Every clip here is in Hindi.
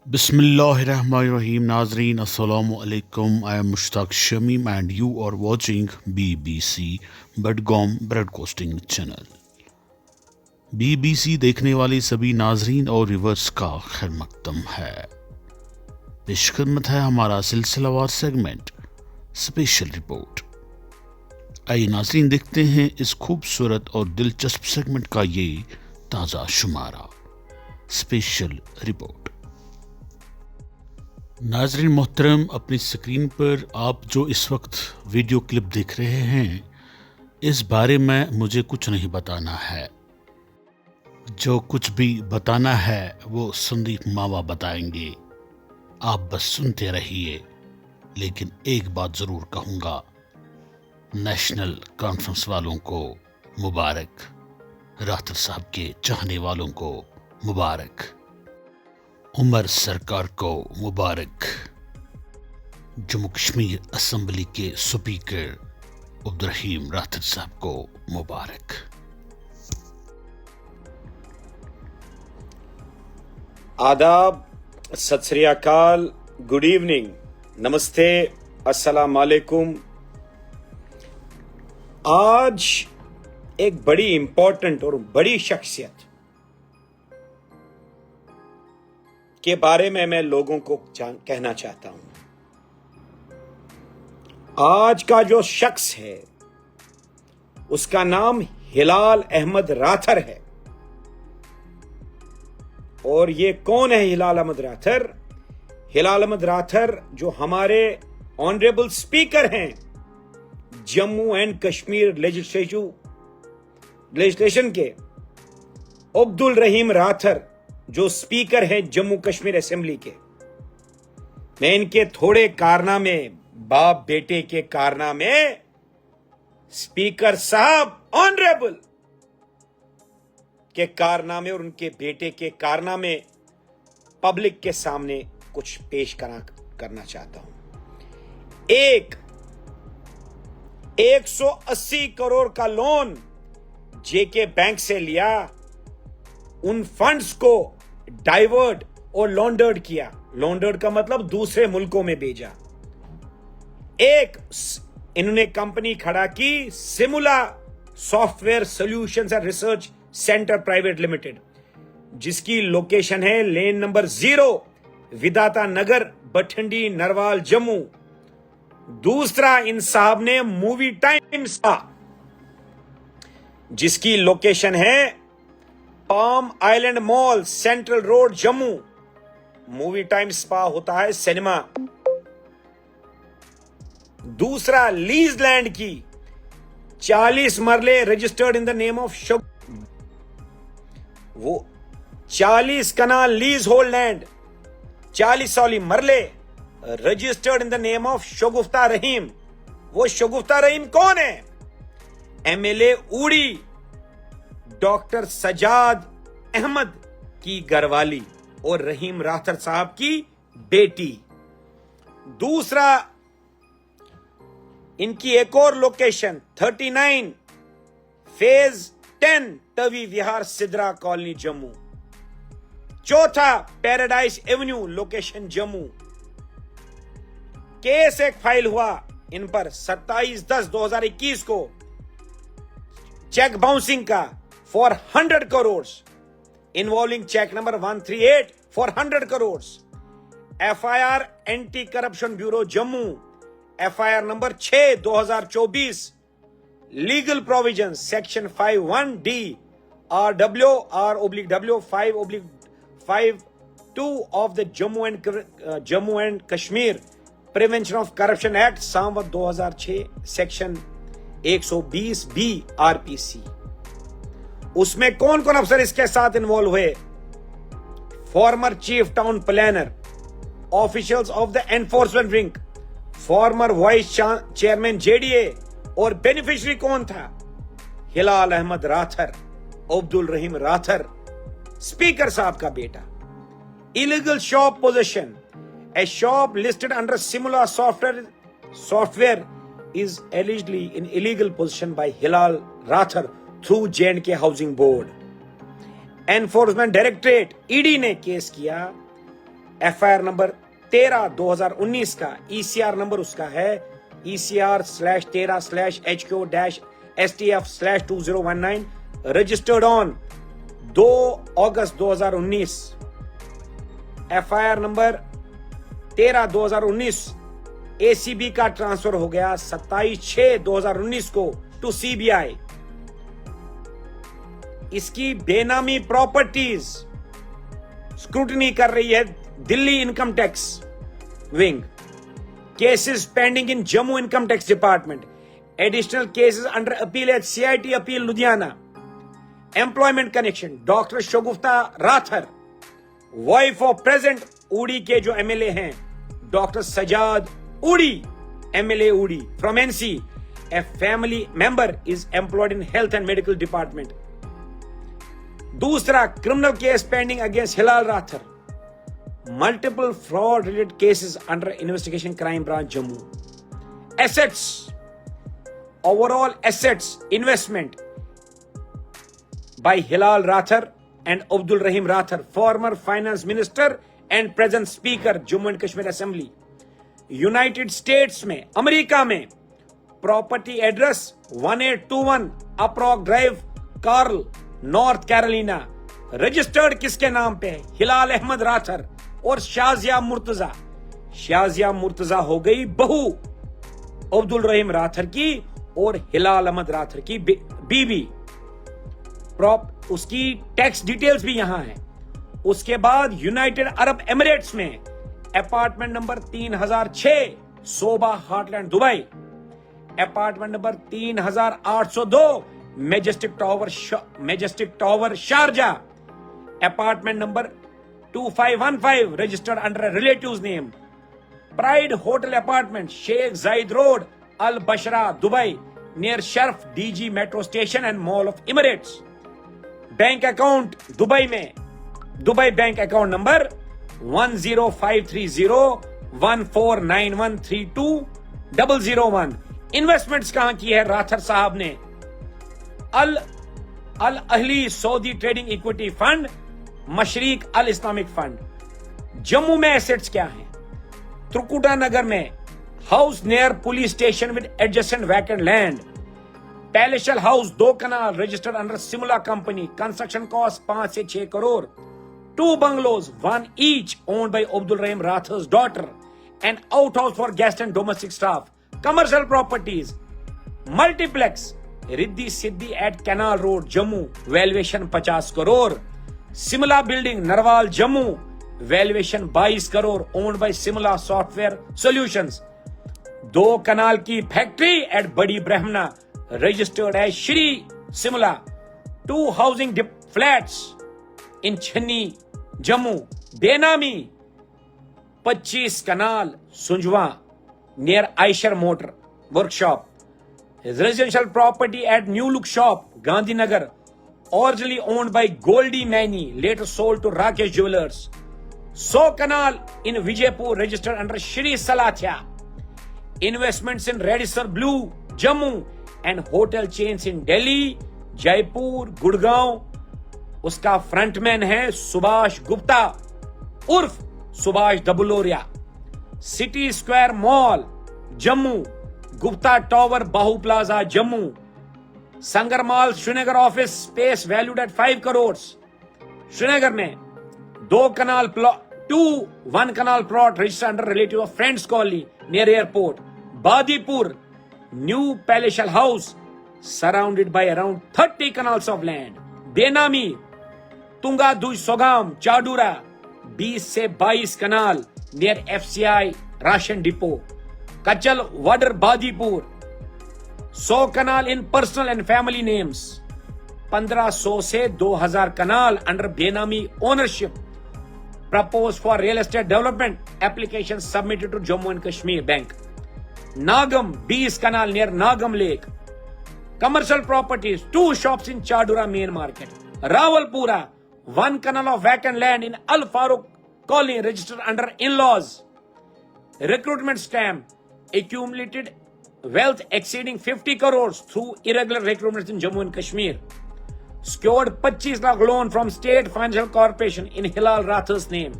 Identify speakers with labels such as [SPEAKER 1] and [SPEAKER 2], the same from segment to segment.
[SPEAKER 1] Bismillahirrahmanirrahim. Nazreen, Assalamu alaikum. I am Mushtaq Shamim and you are watching BBC Budgom Broadcasting Channel. BBC देखने वाले सभी नाजरीन और व्यूअर्स का खैर मकदम है। पेशखदमत है हमारा सिलसिलावार सेगमेंट स्पेशल रिपोर्ट। आइए नाजरीन देखते हैं इस खूबसूरत और दिलचस्प सेगमेंट का ये ताज़ा शुमारा स्पेशल रिपोर्ट। नाजरीन मोहतरम, अपनी स्क्रीन पर आप जो इस वक्त वीडियो क्लिप देख रहे हैं, इस बारे में मुझे कुछ नहीं बताना है। जो कुछ भी बताना है वो संदीप मावा बताएंगे। आप बस सुनते रहिए। लेकिन एक बात ज़रूर कहूँगा, नेशनल कॉन्फ्रेंस वालों को मुबारक, राहतर साहब के चाहने वालों को मुबारक, उमर सरकार को मुबारक, जम्मू कश्मीर असेंबली के स्पीकर अब्दुल-रहीम राहतर साहब को मुबारक।
[SPEAKER 2] आदाब, सत श्री अकाल, गुड इवनिंग, नमस्ते, अस्सलाम वालेकुम। आज एक बड़ी इंपॉर्टेंट और बड़ी शख्सियत के बारे में मैं लोगों को कहना चाहता हूं। आज का जो शख्स है उसका नाम हिलाल अहमद राथर है। और ये कौन है हिलाल अहमद राथर? हिलाल अहमद राथर जो हमारे ऑनरेबल स्पीकर हैं जम्मू एंड कश्मीर लेजिस्लेशन के, अब्दुल-रहीम राथर जो स्पीकर हैं जम्मू कश्मीर असेंबली के। मैं इनके थोड़े कारनामे, बाप बेटे के कारनामे, स्पीकर साहब ऑनरेबल के कारनामे और उनके बेटे के कारनामे पब्लिक के सामने कुछ पेश करना चाहता हूं। 180 करोड़ का लोन जेके बैंक से लिया, उन फंड्स को डाइवर्ट और लॉन्डर्ड किया। लॉन्डर्ड का मतलब दूसरे मुल्कों में भेजा। इन्होंने कंपनी खड़ा की, Simula Software Solutions and Research Centre Private Limited, जिसकी लोकेशन है लेन नंबर 0, विधाता नगर, बठिंडी, नरवाल, जम्मू। दूसरा, इन साहब ने मूवी टाइम्स का, जिसकी लोकेशन है Palm Island Mall, Central Road, Jammu. Movie Time spa होता है सिनेमा। दूसरा, लीज लैंड की 40 मरले registered in the name of वो 40 कनाल लीज होल्ड लैंड, 40 मरले registered in the name of Shagufta Rahim. वो शगुफ्ता रहीम कौन है? एमएलए उड़ी डॉक्टर सजाद अहमद की घरवाली और रहीम राथर साहब की बेटी। दूसरा, इनकी एक और लोकेशन 39 फेज 10 तवी विहार, सिद्रा कॉलोनी, जम्मू। चौथा, paradise Avenue, location Jammu. Case एक फाइल हुआ इन पर 27/10/2021 को चेक बाउंसिंग का for 100 crores, involving check number 138 for 100 crores. FIR anti corruption bureau Jammu, FIR number 6/2024, legal provision section 51D RWR/W 5/52 of the Jammu and Kashmir Prevention of Corruption Act सावत 2006 सेक्शन 120B RPC। उसमें कौन कौन अफसर इसके साथ इन्वॉल्व हुए? Former chief town planner, officials of the enforcement wing, former vice chairman JDA. और बेनिफिशियरी कौन था? हिलाल अहमद राथर, अब्दुल-रहीम राथर, स्पीकर साहब का बेटा। Illegal shop position, a shop listed under Simula software is allegedly in illegal possession by Hilal Rathar through J&K Housing Board. Enforcement directorate ED ने केस किया FIR नंबर 13 2019 का ECR नंबर उसका है ECR/13/HQ-STF/2019 registered on 2 August 2019। FIR number 13 2019 ACB का ट्रांसफर हो गया 27/6/2019 को टू CBI। इसकी बेनामी प्रॉपर्टीज स्क्रूटनी कर रही है Delhi income tax wing. Cases pending in Jammu income tax department, additional cases under appeal at CIT appeal Ludhiana. Employment connection, doctor Shagufta Rather wife of present Uri के जो MLA हैं डॉक्टर सजाद उड़ी MLA उड़ी from NC, a family member is employed in health and medical department। दूसरा, criminal case pending against Hilal Rather, multiple fraud related cases under investigation crime branch Jammu. Assets, overall assets investment by Hilal Rather and Abdul Rahim Rather, former finance minister and present speaker Jammu and Kashmir assembly. United States में, अमेरिका में प्रॉपर्टी एड्रेस 1821 अप्रॉक Drive, Carl, North Carolina. Registered किसके नाम पे? हिलाल अहमद राथर और शाजिया मुर्तजा। शाजिया मुर्तजा हो गई बहू अब्दुल रहीम राथर की और हिलाल अहमद राथर की बीवी। उसकी टैक्स डिटेल्स भी यहां है। उसके बाद यूनाइटेड अरब एमिरेट्स में apartment number 3006 Sobha Hartland Dubai, apartment number 3802 Majestic Tower Sharjah, apartment number 2515 registered under relatives name, Pride Hotel Apartment Sheikh Zayed Road Al बशरा Dubai near Sharaf DG metro station and Mall of Emirates. Bank account Dubai में, Dubai bank account number 105301491320001। Investments कहां की है राथर साहब ने? Al Ahli Saudi trading equity fund, Mashreq Al Islamic fund. Jammu में एसेट्स क्या हैं? त्रिकुटा नगर में house near police station with adjacent vacant land, palatial house 2 kanal registered under Simula company, construction cost 5 से 6 crore, 2 bungalows, 1 each owned by Abdul Rahim Rathor's daughter, an outhouse for guest and domestic staff, commercial properties, multiplex, Riddhi Siddhi at Canal Road, Jammu, valuation 50 crore, Simla building, Narwal, Jammu, valuation 22 crore, owned by Simla Software Solutions, 2 कनाल की फैक्ट्री एट बड़ी ब्रह्मना, रजिस्टर्ड है Shri Simla, 2 housing flats in Channi Jammu, benami 25 kanal Sunjwan near Eicher Motor workshop, residential property at New Look shop Gandhinagar, originally owned by Goldie Manny, later sold to Rakesh Jewelers, 100 kanal in Vijaypur registered under Shri Salathia, investments in Radisson Blue, Jammu and hotel chains in Delhi, Jaipur, Gurgaon। उसका फ्रंटमैन है सुभाष गुप्ता उर्फ Subhash Dabuloria. City Square Mall Jammu, Gupta Tower Bahu Plaza Jammu, Sangar Mall Srinagar office space valued at 5 crore Srinagar में, 1 kanal plot registered under relative of Friends Colony near airport, Badipur new palatial house surrounded by around 30 kanals of land, benami Tunga Dui Sogam Chadura 20 से 22 kanal near FCI ration depot, Kachal Wadar Badipur 100 kanal in personal and family names, 1500 से 2000 kanal under benami ownership, propose for real estate development, application submitted to Jammu and Kashmir bank, Nagam 20 kanal near Nagam lake, commercial properties 2 shops in Chadura main market, Rawalpora 1 canal of vacant land in Al Faruq colony registered under in-laws, recruitment scam, accumulated wealth exceeding 50 crores through irregular recruitments in Jammu and Kashmir, secured 25 lakh loan from State Financial Corporation in Hilal Rathor's name,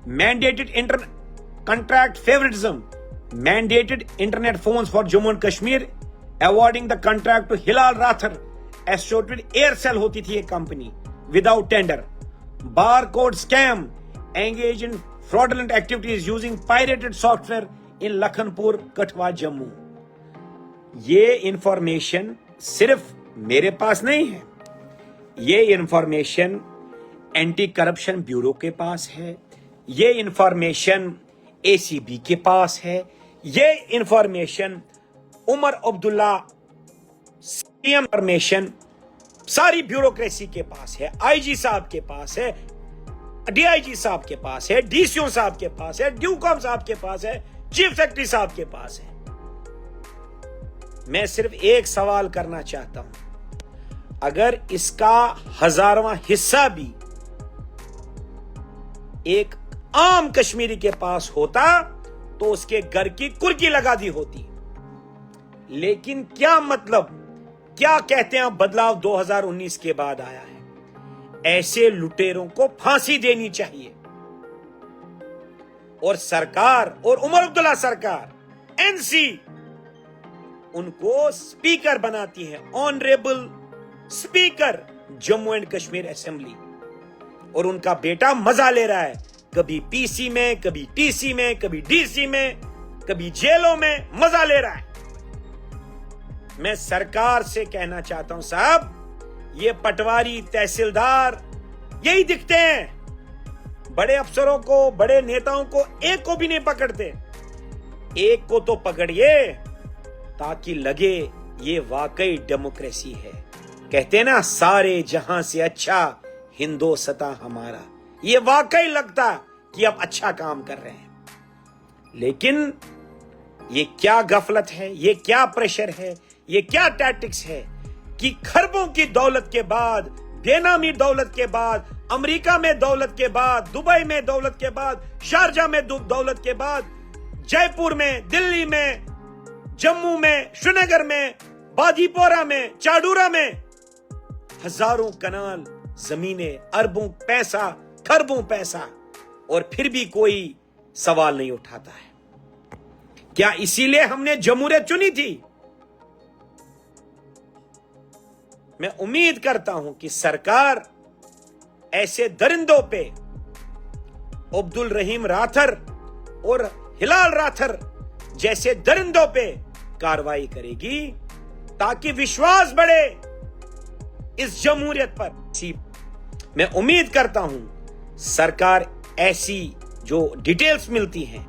[SPEAKER 2] mandated contract favoritism, mandated internet phones for Jammu and Kashmir, awarding the contract to Hilal Rathar associated Aircel होती थी एक company without tender, barcode scam, engage in fraudulent activities using pirated software in Lakhanpur, Kathua, Jammu। ये इंफॉर्मेशन सिर्फ मेरे पास नहीं है, ये इंफॉर्मेशन एंटी करप्शन ब्यूरो के पास है, ये इंफॉर्मेशन एसीबी के पास है, ये information Omar Abdullah CM information सारी ब्यूरोक्रेसी के पास है, आईजी साहब के पास है, डीआईजी साहब के पास है, डीसीओ साहब के पास है, ड्यूकॉम साहब के पास है, चीफ सेक्रेटरी साहब के पास है। मैं सिर्फ एक सवाल करना चाहता हूं, अगर इसका 1000वां हिस्सा भी एक आम कश्मीरी के पास होता तो उसके घर की कुर्की लगा दी होती। लेकिन क्या मतलब, क्या कहते हैं बदलाव 2019 के बाद आया है। ऐसे लुटेरों को फांसी देनी चाहिए और सरकार और उमर अब्दुल्ला सरकार एनसी उनको स्पीकर बनाती है, honourable speaker Jammu and Kashmir assembly, और उनका बेटा मजा ले रहा है, कभी पीसी में, कभी टीसी में, कभी डीसी में, कभी जेलों में मजा ले रहा है। मैं सरकार से कहना चाहता हूं, साहब ये पटवारी तहसीलदार यही दिखते हैं, बड़े अफसरों को, बड़े नेताओं को एक को भी नहीं पकड़ते, एक को तो पकड़िए ताकि लगे ये वाकई डेमोक्रेसी है। कहते ना सारे जहां से अच्छा हिंदुस्तान हमारा, ये वाकई लगता कि अब अच्छा काम कर रहे हैं। लेकिन ये क्या गफलत है, ये क्या प्रेशर है, ये क्या टैक्टिक्स है कि खरबों की दौलत के बाद, बेनामी दौलत के बाद, अमेरिका में दौलत के बाद, दुबई में दौलत के बाद, शारजा में दौलत के बाद, जयपुर में, दिल्ली में, जम्मू में, श्रीनगर में, बाजीपोरा में, चाडूरा में हजारों कनाल जमीनें, अरबों पैसा, खरबों पैसा, और फिर भी कोई सवाल नहीं उठाता है। क्या इसीलिए हमने जमहूरियत चुनी थी? मैं उम्मीद करता हूं कि सरकार ऐसे दरिंदों पे, अब्दुल रहीम राथर और हिलाल राथर जैसे दरिंदों पे कार्रवाई करेगी ताकि विश्वास बढ़े इस जमहूरियत पर। मैं उम्मीद करता हूं सरकार ऐसी जो डिटेल्स मिलती हैं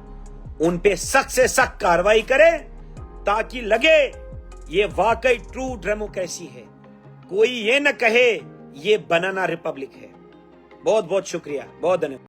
[SPEAKER 2] उन पे सख्त से सख्त कार्रवाई करे ताकि लगे ये वाकई ट्रू डेमोक्रेसी है, कोई ये न कहे ये बनाना रिपब्लिक है। बहुत बहुत शुक्रिया, बहुत धन्यवाद।